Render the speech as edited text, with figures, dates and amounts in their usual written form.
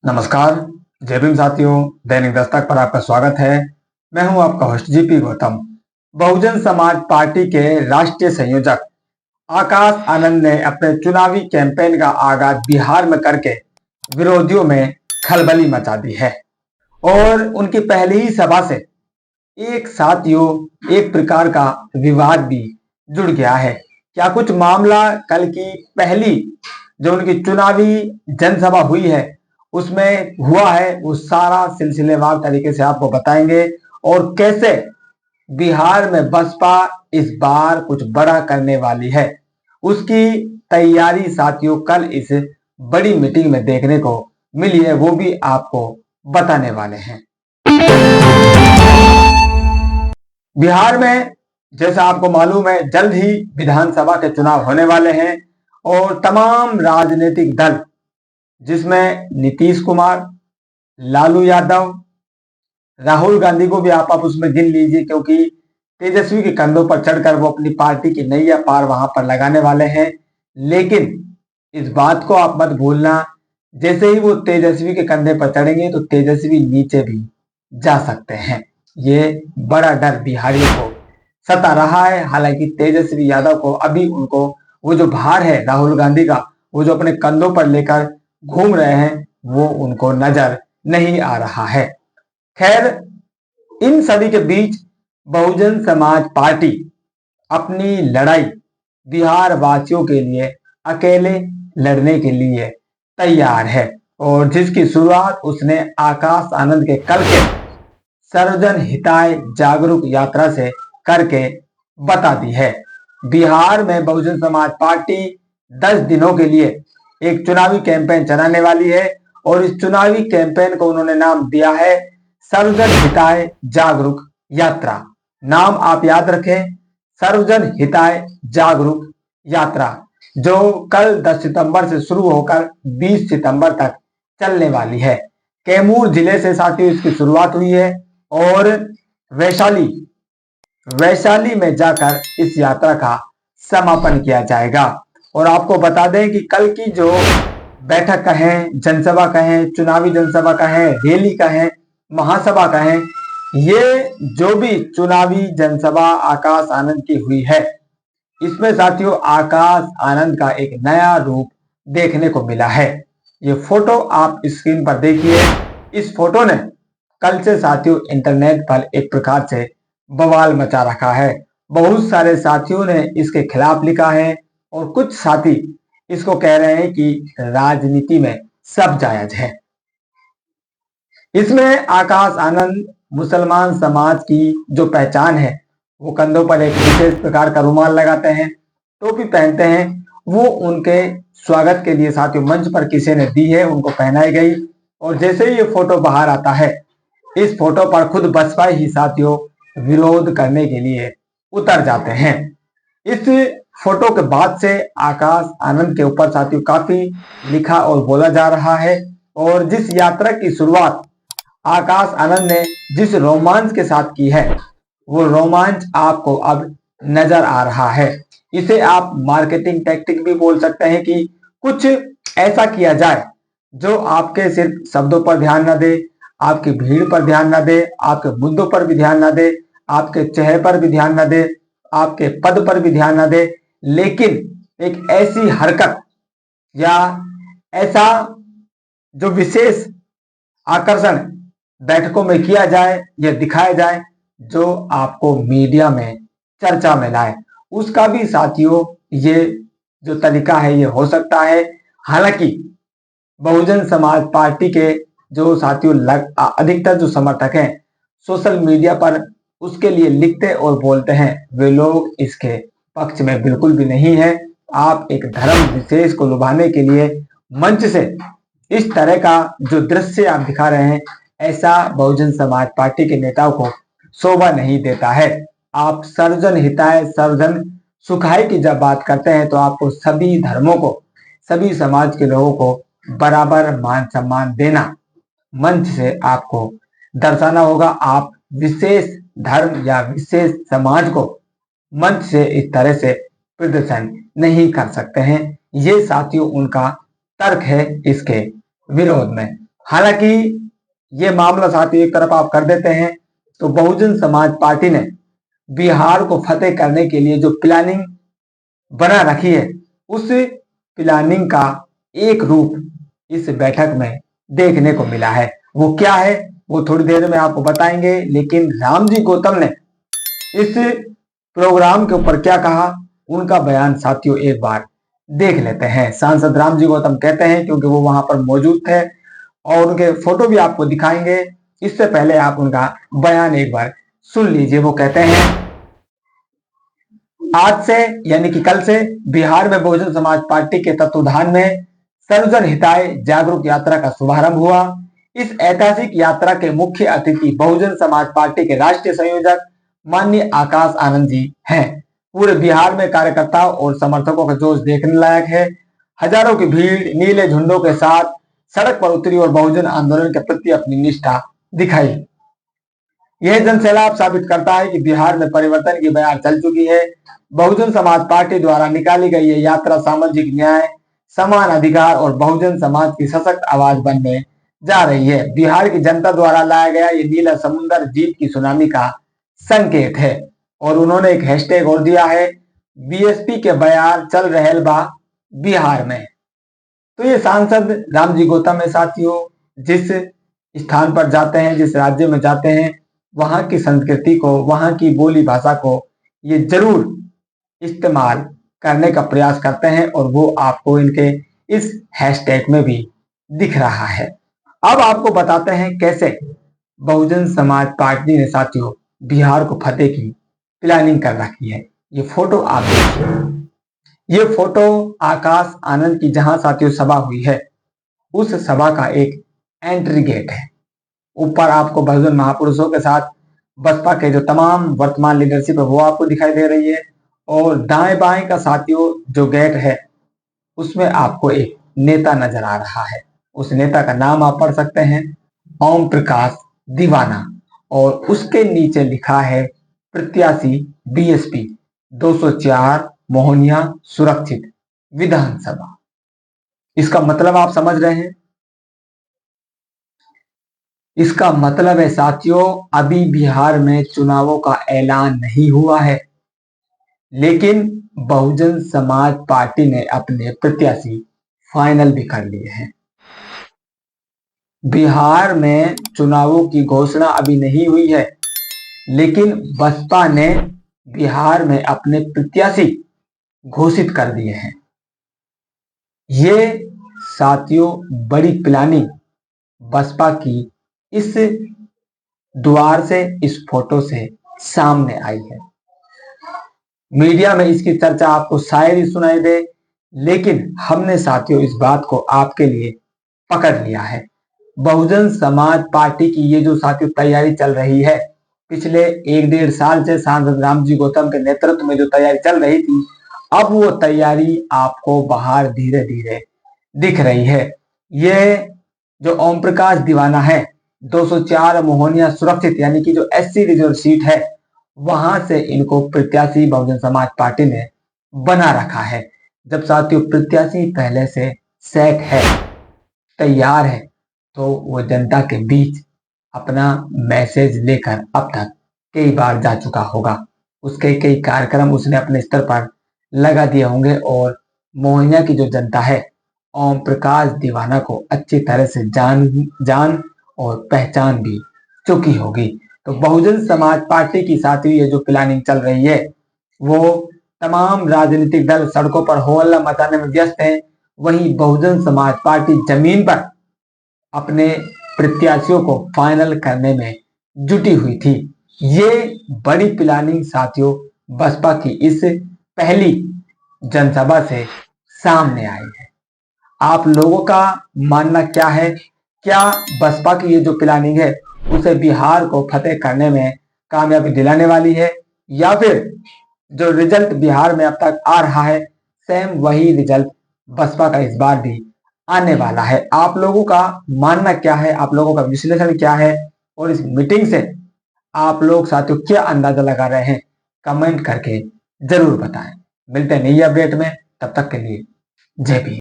नमस्कार। जय भीम साथियों, दैनिक दस्तक पर आपका स्वागत है। मैं हूं आपका host GP Gautam. Bahujan Samaj party के राष्ट्रीय संयोजक आकाश आनंद ने अपने चुनावी कैंपेन का आगाज बिहार में करके विरोधियों में खलबली मचा दी है और उनकी पहली ही सभा से एक साथियों एक प्रकार का विवाद भी जुड़ गया है। क्या कुछ मामला कल की पहली जो उनकी चुनावी जनसभा हुई है उसमें हुआ है, वो सारा सिलसिलेवार तरीके से आपको बताएंगे और कैसे बिहार में बसपा इस बार कुछ बड़ा करने वाली है, उसकी तैयारी साथियों कल इस बड़ी मीटिंग में देखने को मिली है, वो भी आपको बताने वाले हैं। बिहार में जैसा आपको मालूम है जल्द ही विधानसभा के चुनाव होने वाले हैं और तमाम राजनीतिक दल जिसमें नीतीश कुमार, लालू यादव, राहुल गांधी को भी आप उसमें गिन लीजिए, क्योंकि तेजस्वी के कंधों पर चढ़कर वो अपनी पार्टी की नैया पार वहां पर लगाने वाले हैं। लेकिन इस बात को आप मत भूलना, जैसे ही वो तेजस्वी के कंधे पर चढ़ेंगे तो तेजस्वी नीचे भी जा सकते हैं। ये बड़ा डर बिहारियों को सता रहा है। हालांकि तेजस्वी यादव को अभी उनको वो जो भार है राहुल गांधी का, वो जो अपने कंधों पर लेकर घूम रहे हैं, वो उनको नजर नहीं आ रहा है। खैर, इन सभी के बीच बहुजन समाज पार्टी अपनी लड़ाई बिहार वासियों के लिए अकेले लड़ने के लिए तैयार है और जिसकी शुरुआत उसने आकाश आनंद के कल के सर्वजन हिताय जागरूक यात्रा से करके बता दी है। बिहार में बहुजन समाज पार्टी 10 दिनों के लिए एक चुनावी कैंपेन चलाने वाली है और इस चुनावी कैंपेन को उन्होंने नाम दिया है सर्वजन हिताय जागरूक यात्रा। नाम आप याद रखें, सर्वजन हिताय जागरूक यात्रा, जो कल 10 सितंबर से शुरू होकर 20 सितंबर तक चलने वाली है। कैमूर जिले से साथियों इसकी शुरुआत हुई है और वैशाली में जाकर इस यात्रा का समापन किया जाएगा। और आपको बता दें कि कल की जो बैठक कहें, जनसभा कहें, चुनावी जनसभा कहें, रैली कहें, महासभा कहें, ये जो भी चुनावी जनसभा आकाश आनंद की हुई है, इसमें साथियों आकाश आनंद का एक नया रूप देखने को मिला है। ये फोटो आप स्क्रीन पर देखिए। इस फोटो ने कल से साथियों इंटरनेट पर एक प्रकार से बवाल मचा रखा है। बहुत सारे साथियों ने इसके खिलाफ लिखा है और कुछ साथी इसको कह रहे हैं कि राजनीति में सब जायज है। इसमें आकाश आनंद मुसलमान समाज की जो पहचान है, वो कंधों पर एक विशेष प्रकार का रुमाल लगाते हैं, टोपी पहनते हैं, वो उनके स्वागत के लिए साथियों मंच पर किसी ने दी है, उनको पहनाई गई। और जैसे ही ये फोटो बाहर आता है, इस फोटो पर खुद बसपा ही साथियों विरोध करने के लिए उतर जाते हैं। इस फोटो के बाद से आकाश आनंद के ऊपर साथियों काफी लिखा और बोला जा रहा है और जिस यात्रा की शुरुआत आकाश आनंद ने जिस रोमांच के साथ की है, वो रोमांच आपको अब नजर आ रहा है। इसे आप मार्केटिंग टैक्टिक भी बोल सकते हैं कि कुछ ऐसा किया जाए जो आपके सिर्फ शब्दों पर ध्यान न दे, आपकी भीड़ पर ध्यान न दे, आपके मुद्दों पर भी ध्यान न दे, आपके चेहरे पर भी ध्यान न दे, आपके पद पर भी ध्यान न दे, लेकिन एक ऐसी हरकत या ऐसा जो विशेष आकर्षण बैठकों में किया जाए या दिखाया जाए जो आपको मीडिया में चर्चा में लाए, उसका भी साथियों ये जो तरीका है ये हो सकता है। हालांकि बहुजन समाज पार्टी के जो साथियों अधिकतर जो समर्थक हैं सोशल मीडिया पर उसके लिए लिखते और बोलते हैं, वे लोग इसके पक्ष में बिल्कुल भी नहीं है। आप एक धर्म विशेष को लुभाने के लिए मंच से इस तरह का जो दृश्य आप दिखा रहे हैं, ऐसा बहुजन समाज पार्टी के नेताओं को शोभा नहीं देता है। आप सर्वजन हिताय सर्वजन सुखाय की जब बात करते हैं तो आपको सभी धर्मों को, सभी समाज के लोगों को बराबर मान सम्मान देना, मंच से आपको दर्शाना होगा। आप विशेष धर्म या विशेष समाज को मंच से इस तरह से प्रदर्शन नहीं कर सकते हैं। ये साथियों उनका तर्क है इसके विरोध में। हालांकि ये मामला साथियों एक तरफ आप कर देते हैं तो बहुजन समाज पार्टी ने बिहार को फतेह करने के लिए जो प्लानिंग बना रखी है उस प्लानिंग का एक रूप इस बैठक में देखने को मिला है। वो क्या है वो थोड़ी देर में आपको बताएंगे, लेकिन रामजी गौतम ने इस प्रोग्राम के ऊपर क्या कहा उनका बयान साथियों एक बार देख लेते हैं। सांसद रामजी गौतम कहते हैं, क्योंकि वो वहां पर मौजूद थे और उनके फोटो भी आपको दिखाएंगे, इससे पहले आप उनका बयान एक बार सुन लीजिए। वो कहते हैं, आज से यानी कि कल से बिहार में बहुजन समाज पार्टी के तत्वाधान में सर्वजन हिताय जागरूक यात्रा का शुभारंभ हुआ। इस ऐतिहासिक यात्रा के मुख्य अतिथि बहुजन समाज पार्टी के राष्ट्रीय संयोजक माननीय आकाश आनंद जी हैं। पूरे बिहार में कार्यकर्ताओं और समर्थकों का जोश देखने लायक है। हजारों की भीड़ नीले झंडों के साथ सड़क पर उतरी और बहुजन आंदोलन के प्रति अपनी निष्ठा दिखाई। यह जनसैलाब साबित करता है कि बिहार में परिवर्तन की बयार चल चुकी है। बहुजन समाज पार्टी द्वारा निकाली गई यह यात्रा सामाजिक न्याय, समान अधिकार और बहुजन समाज की सशक्त आवाज बनने जा रही है। बिहार की जनता द्वारा लाया गया ये नीला समुद्र जीत की सुनामी का संकेत है। और उन्होंने एक हैशटैग और दिया है, बीएसपी के बयार चल रहल बा बिहार में। तो ये सांसद रामजी गौतम है साथियों, जिस स्थान पर जाते हैं, जिस राज्य में जाते हैं, वहां की संस्कृति को, वहां की बोली भाषा को ये जरूर इस्तेमाल करने का प्रयास करते हैं और वो आपको इनके इस हैशटैग में भी दिख रहा है। अब आपको बताते हैं कैसे बहुजन समाज पार्टी ने साथियों बिहार को फतेह की प्लानिंग कर रखी है। ये फोटो आप देखिए, ये फोटो आकाश आनंद की जहां साथियों सभा हुई है उस सभा का एक एंट्री गेट है। ऊपर आपको बहुजन महापुरुषों के साथ बसपा के जो तमाम वर्तमान लीडरशिप है वो आपको दिखाई दे रही है और दाएं बाएं का साथियों जो गेट है उसमें आपको एक नेता नजर आ रहा है। उस नेता का नाम आप पढ़ सकते हैं, ओम प्रकाश दीवाना, और उसके नीचे लिखा है प्रत्याशी बीएसपी 204 मोहनिया सुरक्षित विधानसभा। इसका मतलब आप समझ रहे हैं, इसका मतलब है साथियों अभी बिहार में चुनावों का ऐलान नहीं हुआ है, लेकिन बहुजन समाज पार्टी ने अपने प्रत्याशी फाइनल भी कर लिए हैं। बिहार में चुनावों की घोषणा अभी नहीं हुई है, लेकिन बसपा ने बिहार में अपने प्रत्याशी घोषित कर दिए हैं। ये साथियों बड़ी प्लानिंग बसपा की इस द्वार से, इस फोटो से सामने आई है। मीडिया में इसकी चर्चा आपको शायद ही सुनाई दे, लेकिन हमने साथियों इस बात को आपके लिए पकड़ लिया है। बहुजन समाज पार्टी की ये जो साथियों तैयारी चल रही है, पिछले 1-1.5 साल से सांसद रामजी गौतम के नेतृत्व में जो तैयारी चल रही थी, अब वो तैयारी आपको बाहर धीरे धीरे दिख रही है। ये जो ओम प्रकाश दीवाना है 204 मोहनिया सुरक्षित यानी कि जो एससी रिजर्व सीट है, वहां से इनको प्रत्याशी बहुजन समाज पार्टी ने बना रखा है। जब साथियों प्रत्याशी पहले से सेट है, तैयार है, तो वो जनता के बीच अपना मैसेज लेकर अब तक कई बार जा चुका होगा। उसके कई कार्यक्रम उसने अपने स्तर पर लगा दिए होंगे और मोहनिया की जो जनता है ओम प्रकाश दीवाना को अच्छी तरह से जान और पहचान भी चुकी होगी। तो बहुजन समाज पार्टी की साथ ये जो प्लानिंग चल रही है, वो तमाम राजनीतिक दल सड़कों पर हो हल्ला मचाने में व्यस्त हैं, वहीं बहुजन समाज पार्टी जमीन पर अपने प्रत्याशियों को फाइनल करने में जुटी हुई थी। ये बड़ी प्लानिंग साथियों बसपा की इस पहली जनसभा से सामने आई है। आप लोगों का मानना क्या है? क्या बसपा की ये जो प्लानिंग है उसे बिहार को फतेह करने में कामयाबी दिलाने वाली है, या फिर जो रिजल्ट बिहार में अब तक आ रहा है सेम वही रिजल्ट बसपा का इस बार भी आने वाला है? आप लोगों का मानना क्या है? आप लोगों का विश्लेषण क्या है? और इस मीटिंग से आप लोग साथियों क्या अंदाजा लगा रहे हैं? कमेंट करके जरूर बताएं। मिलते हैं नई अपडेट में, तब तक के लिए जय भीम।